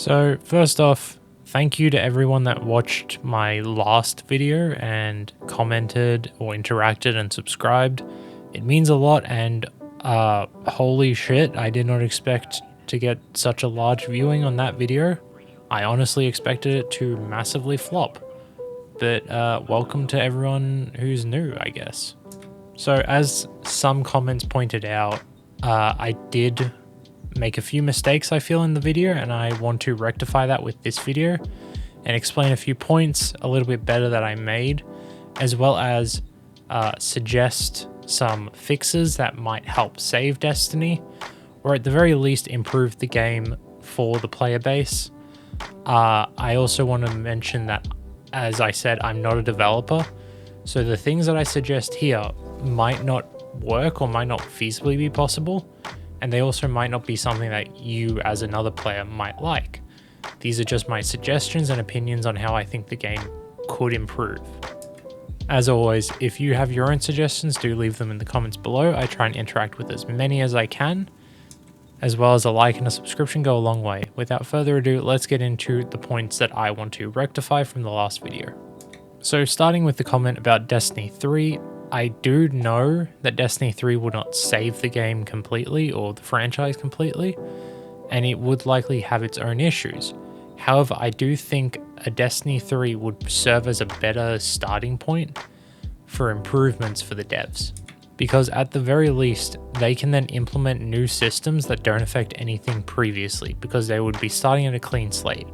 So first off, thank you to everyone that watched my last video and commented or interacted and subscribed. It means a lot, and holy shit, I did not expect to get such a large viewing on that video. I honestly expected it to massively flop. But welcome to everyone who's new, I guess. So as some comments pointed out, I did make a few mistakes I feel in the video, and I want to rectify that with this video and explain a few points a little bit better that I made, as well as suggest some fixes that might help save Destiny, or at the very least improve the game for the player base. I also want to mention that, as I said, I'm not a developer, so the things that I suggest here might not work or might not feasibly be possible, and they also might not be something that you as another player might like. These are just my suggestions and opinions on how I think the game could improve. As always, if you have your own suggestions, do leave them in the comments below. I try and interact with as many as I can, as well as a like and a subscription go a long way. Without further ado, let's get into the points that I want to rectify from the last video. So starting with the comment about Destiny 3, I do know that Destiny 3 would not save the game completely or the franchise completely, and it would likely have its own issues. However, I do think a Destiny 3 would serve as a better starting point for improvements for the devs, because at the very least, they can then implement new systems that don't affect anything previously, because they would be starting at a clean slate.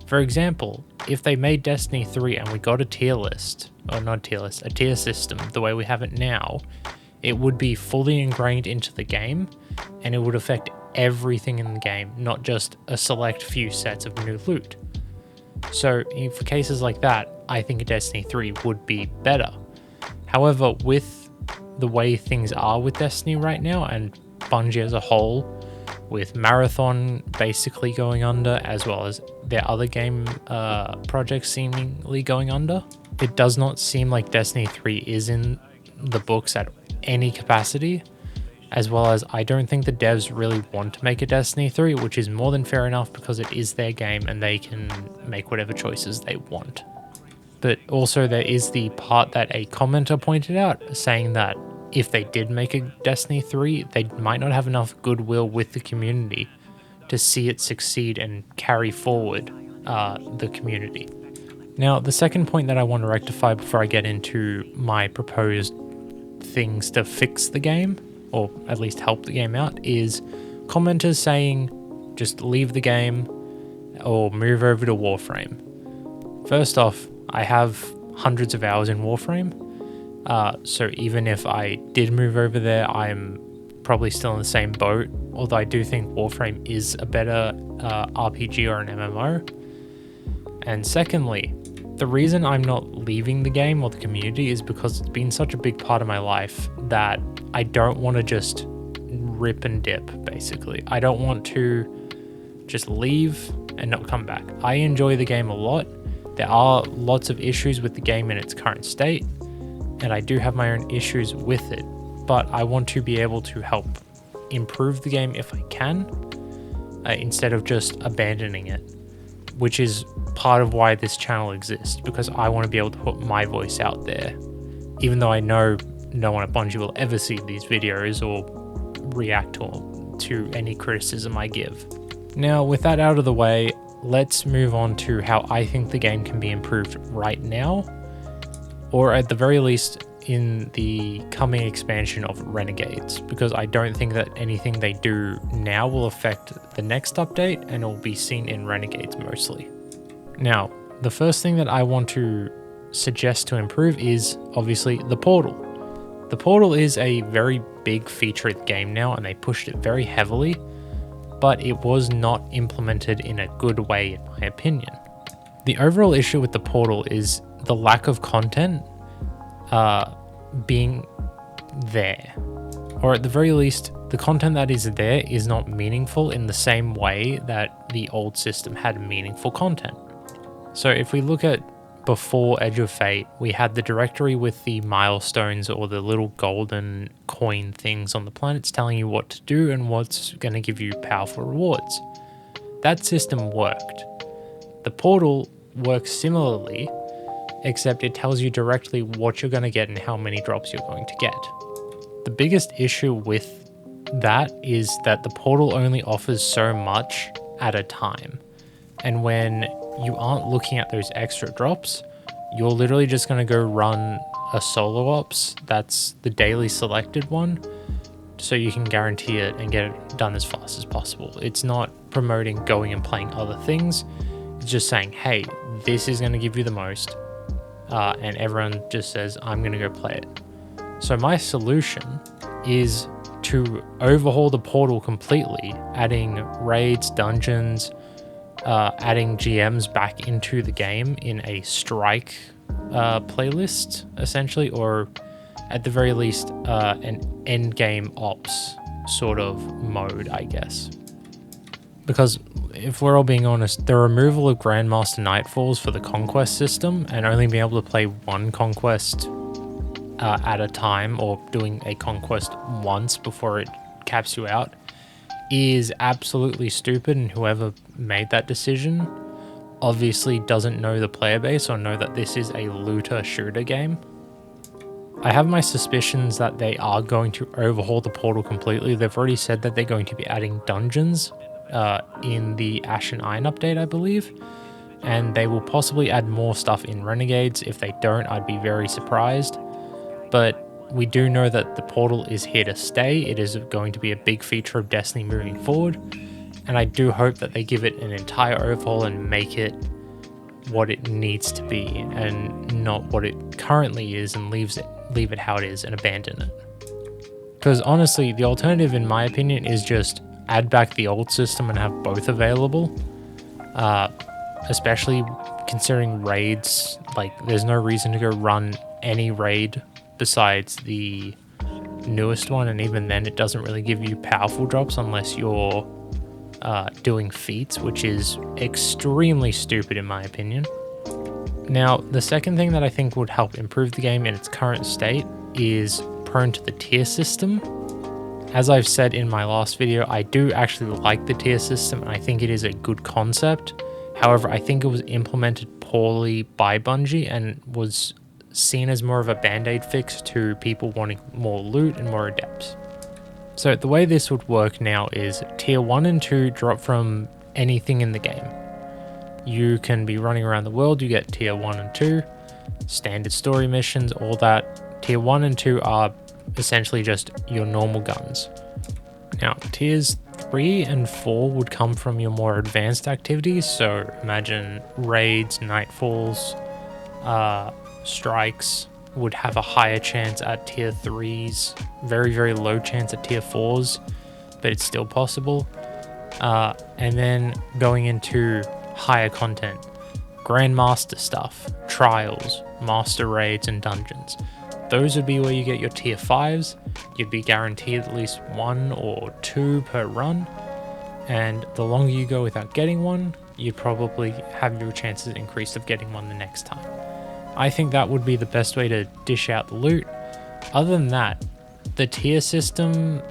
For example, if they made Destiny 3 and we got a tier list, or not tier list, a tier system the way we have it now, it would be fully ingrained into the game, and it would affect everything in the game, not just a select few sets of new loot. So for cases like that, I think a Destiny 3 would be better. However, with the way things are with Destiny right now, and Bungie as a whole, with Marathon basically going under, as well as their other game projects seemingly going under, it does not seem like Destiny 3 is in the books at any capacity, as well as I don't think the devs really want to make a Destiny 3, which is more than fair enough because it is their game and they can make whatever choices they want. But also there is the part that a commenter pointed out, saying that if they did make a Destiny 3, they might not have enough goodwill with the community to see it succeed and carry forward the community. Now, the second point that I want to rectify before I get into my proposed things to fix the game, or at least help the game out, is commenters saying just leave the game or move over to Warframe. First off, I have hundreds of hours in Warframe, so even if I did move over there, I'm probably still in the same boat, although I do think Warframe is a better RPG or an MMO. And secondly, the reason I'm not leaving the game or the community is because it's been such a big part of my life that I don't want to just rip and dip, basically. I don't want to just leave and not come back. I enjoy the game a lot. There are lots of issues with the game in its current state, and I do have my own issues with it, but I want to be able to help improve the game if I can, instead of just abandoning it, which is part of why this channel exists, because I want to be able to put my voice out there, even though I know no one at Bungie will ever see these videos or react to any criticism I give. Now, with that out of the way, let's move on to how I think the game can be improved right now, or at the very least in the coming expansion of Renegades, because I don't think that anything they do now will affect the next update, and it will be seen in Renegades mostly. Now, the first thing that I want to suggest to improve is obviously the portal. The portal is a very big feature of the game now, and they pushed it very heavily, but it was not implemented in a good way, in my opinion. The overall issue with the portal is the lack of content being there, or at the very least, the content that is there is not meaningful in the same way that the old system had meaningful content. So if we look at before Edge of Fate, we had the directory with the milestones or the little golden coin things on the planets telling you what to do and what's going to give you powerful rewards. that system worked. The portal works similarly, except it tells you directly what you're going to get and how many drops you're going to get. The biggest issue with that is that the portal only offers so much at a time. And when you aren't looking at those extra drops, you're literally just going to go run a solo ops. That's the daily selected one, so you can guarantee it and get it done as fast as possible. It's not promoting going and playing other things. It's just saying, hey, this is going to give you the most. And everyone just says, I'm going to go play it. So my solution is to overhaul the portal completely, adding raids, dungeons, adding GMs back into the game in a strike playlist, essentially, or at the very least, an end game ops sort of mode, I guess. Because if we're all being honest, the removal of Grandmaster Nightfalls for the Conquest system and only being able to play one Conquest at a time, or doing a Conquest once before it caps you out, is absolutely stupid, and whoever made that decision obviously doesn't know the player base or know that this is a looter shooter game. I have my suspicions that they are going to overhaul the portal completely. They've already said that they're going to be adding dungeons in the Ash and Iron update, I believe, and they will possibly add more stuff in Renegades. If they don't, I'd be very surprised. But we do know that the portal is here to stay. It is going to be a big feature of Destiny moving forward, and I do hope that they give it an entire overhaul and make it what it needs to be and not what it currently is, and leave it how it is and abandon it. Because honestly, the alternative, in my opinion, is just add back the old system and have both available, especially considering raids. Like, there's no reason to go run any raid besides the newest one, and even then it doesn't really give you powerful drops unless you're doing feats, which is extremely stupid in my opinion. Now, the second thing that I think would help improve the game in its current state is prone to the tier system. As I've said in my last video, I do actually like the tier system, and I think it is a good concept. However, I think it was implemented poorly by Bungie and was seen as more of a band-aid fix to people wanting more loot and more adepts. So the way this would work now is tier 1 and 2 drop from anything in the game. You can be running around the world, you get tier 1 and 2, standard story missions, all that. Tier 1 and 2 are essentially just your normal guns. Now, tiers 3 and 4 would come from your more advanced activities, so imagine raids, nightfalls, strikes would have a higher chance at tier 3s, very low chance at tier 4s, but it's still possible. And then going into higher content, Grandmaster stuff, trials, master raids, and dungeons. Those would be where you get your tier 5s. You'd be guaranteed at least 1 or 2 per run, and the longer you go without getting one, you'd probably have your chances increased of getting one the next time. I think that would be the best way to dish out the loot. Other than that, the tier system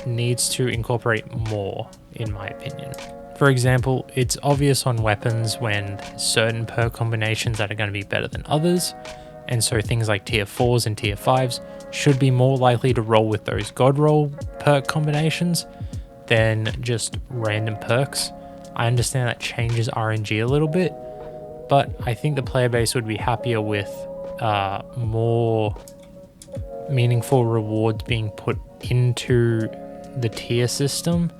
needs to incorporate more, in my opinion. For example, it's obvious on weapons when certain perk combinations that are going to be better than others, and so things like tier 4s and tier 5s should be more likely to roll with those god roll perk combinations than just random perks. I understand that changes RNG a little bit, but I think the player base would be happier with more meaningful rewards being put into the tier system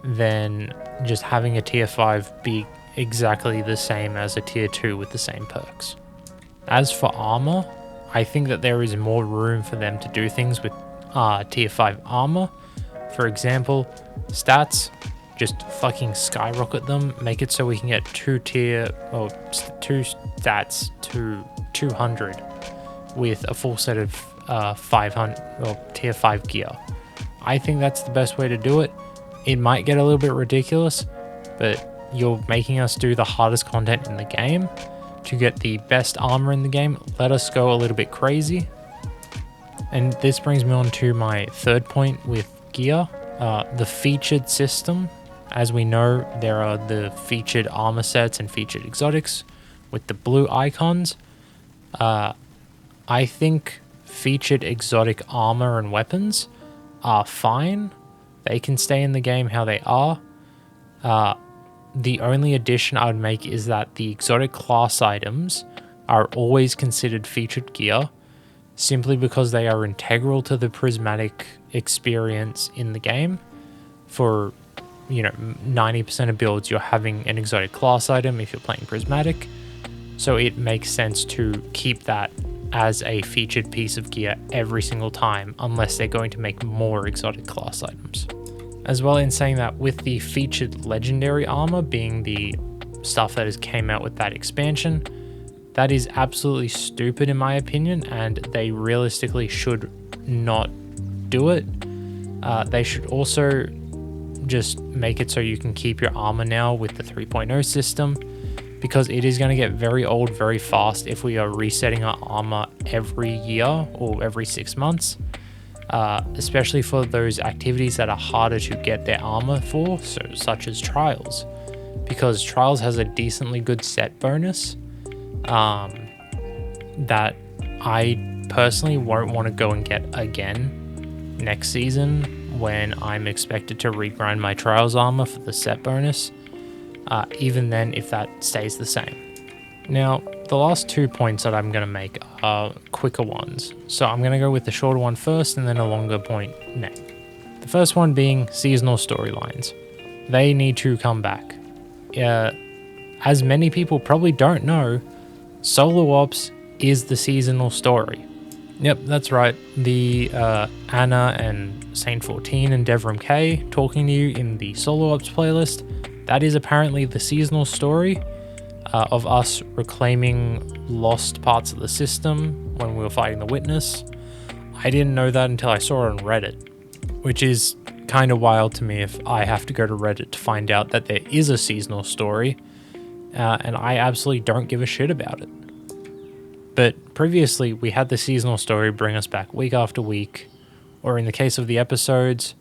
than just having a tier 5 be exactly the same as a tier 2 with the same perks. As for armor, I think that there is more room for them to do things with tier 5 armor. For example, stats, just fucking skyrocket them, make it so we can get 2 stats to 200 with a full set of 500 or tier 5 gear. I think that's the best way to do it. It might get a little bit ridiculous, but you're making us do the hardest content in the game to get the best armor in the game. Let us go a little bit crazy. And this brings me on to my third point with gear, the featured system. As we know, there are the featured armor sets and featured exotics with the blue icons. I think featured exotic armor and weapons are fine. They can stay in the game how they are. The only addition I would make is that the exotic class items are always considered featured gear simply because they are integral to the prismatic experience in the game. For 90% of builds, you're having an exotic class item if you're playing prismatic, so it makes sense to keep that as a featured piece of gear every single time, unless they're going to make more exotic class items. As well, in saying that, with the featured legendary armor being the stuff that has came out with that expansion, that is absolutely stupid in my opinion, and they realistically should not do it. They should also just make it so you can keep your armor now with the 3.0 system, because it is going to get very old very fast if we are resetting our armor every year or every 6 months, especially for those activities that are harder to get their armor for, such as Trials, because Trials has a decently good set bonus that I personally won't want to go and get again next season when I'm expected to regrind my Trials armor for the set bonus, even then if that stays the same. Now, the last 2 points that I'm going to make are quicker ones, so I'm going to go with the shorter one first and then a longer point next. The first one being seasonal storylines. They need to come back. As many people probably don't know, Solo Ops is the seasonal story. Yep, that's right. The Anna and Saint 14 and Devrim K talking to you in the Solo Ops playlist, that is apparently the seasonal story of us reclaiming lost parts of the system when we were fighting the Witness. I didn't know that until I saw it on Reddit, which is kind of wild to me if I have to go to Reddit to find out that there is a seasonal story, and I absolutely don't give a shit about it. But previously, we had the seasonal story bring us back week after week, or in the case of the episodes,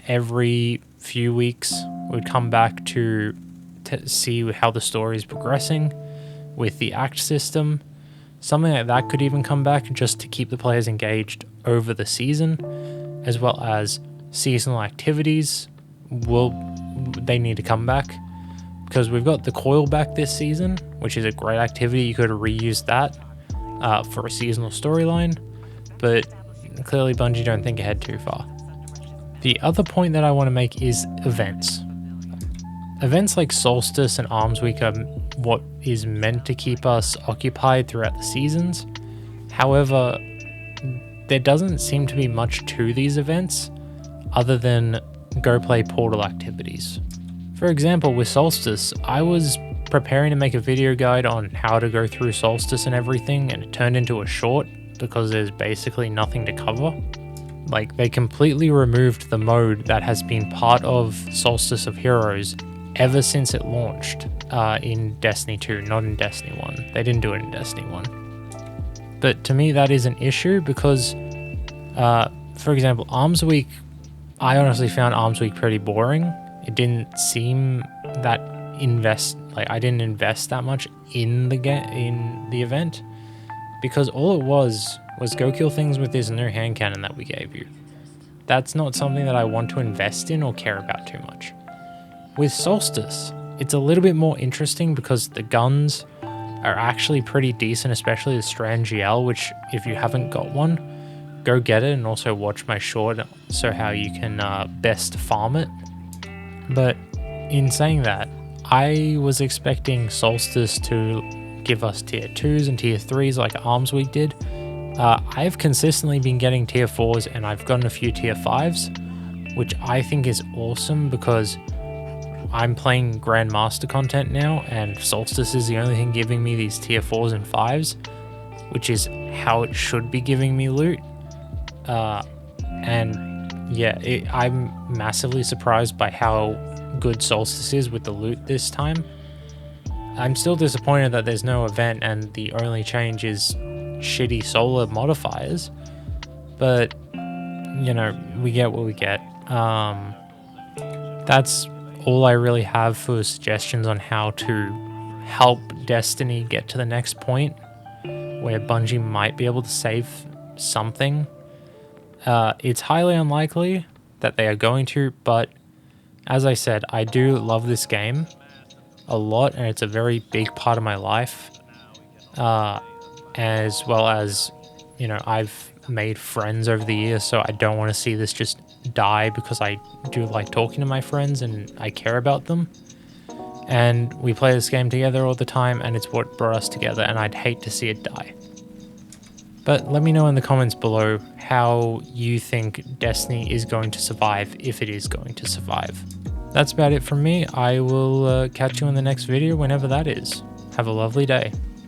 every few weeks, we'd come back to see how the story is progressing with the act system. Something like that could even come back just to keep the players engaged over the season, as well as seasonal activities. They need to come back, because we've got the coil back this season, which is a great activity. You could reuse that for a seasonal storyline, but clearly Bungie don't think ahead too far. The other point that I want to make is events. Events like Solstice and Arms Week are what is meant to keep us occupied throughout the seasons. However, there doesn't seem to be much to these events other than go play Portal activities. For example, with Solstice, I was preparing to make a video guide on how to go through Solstice and everything, and it turned into a short because there's basically nothing to cover. Like, they completely removed the mode that has been part of Solstice of Heroes ever since it launched in Destiny 2, not in Destiny 1. They didn't do it in Destiny 1. But to me, that is an issue because, for example, Arms Week, I honestly found Arms Week pretty boring. It didn't seem that I didn't invest that much in the event, because all it was go kill things with this new hand cannon that we gave you. That's not something that I want to invest in or care about too much. With Solstice, it's a little bit more interesting because the guns are actually pretty decent, especially the Strand GL, which if you haven't got one, go get it, and also watch my short so how you can best farm it. But in saying that, I was expecting Solstice to give us tier 2s and tier 3s like Arms Week did. I've consistently been getting tier 4s, and I've gotten a few tier 5s, which I think is awesome because I'm playing Grandmaster content now, and Solstice is the only thing giving me these tier 4s and 5s, which is how it should be giving me loot. And yeah, I'm massively surprised by how good Solstice is with the loot this time. I'm still disappointed that there's no event and the only change is shitty solar modifiers, but we get what we get. That's all I really have for suggestions on how to help Destiny get to the next point where Bungie might be able to save something. It's highly unlikely that they are going to, but as I said, I do love this game a lot, and it's a very big part of my life. As well as, I've made friends over the years, so I don't want to see this just die, because I do like talking to my friends and I care about them. And we play this game together all the time, and it's what brought us together, and I'd hate to see it die. But let me know in the comments below how you think Destiny is going to survive, if it is going to survive. That's about it from me. I will catch you in the next video, whenever that is. Have a lovely day.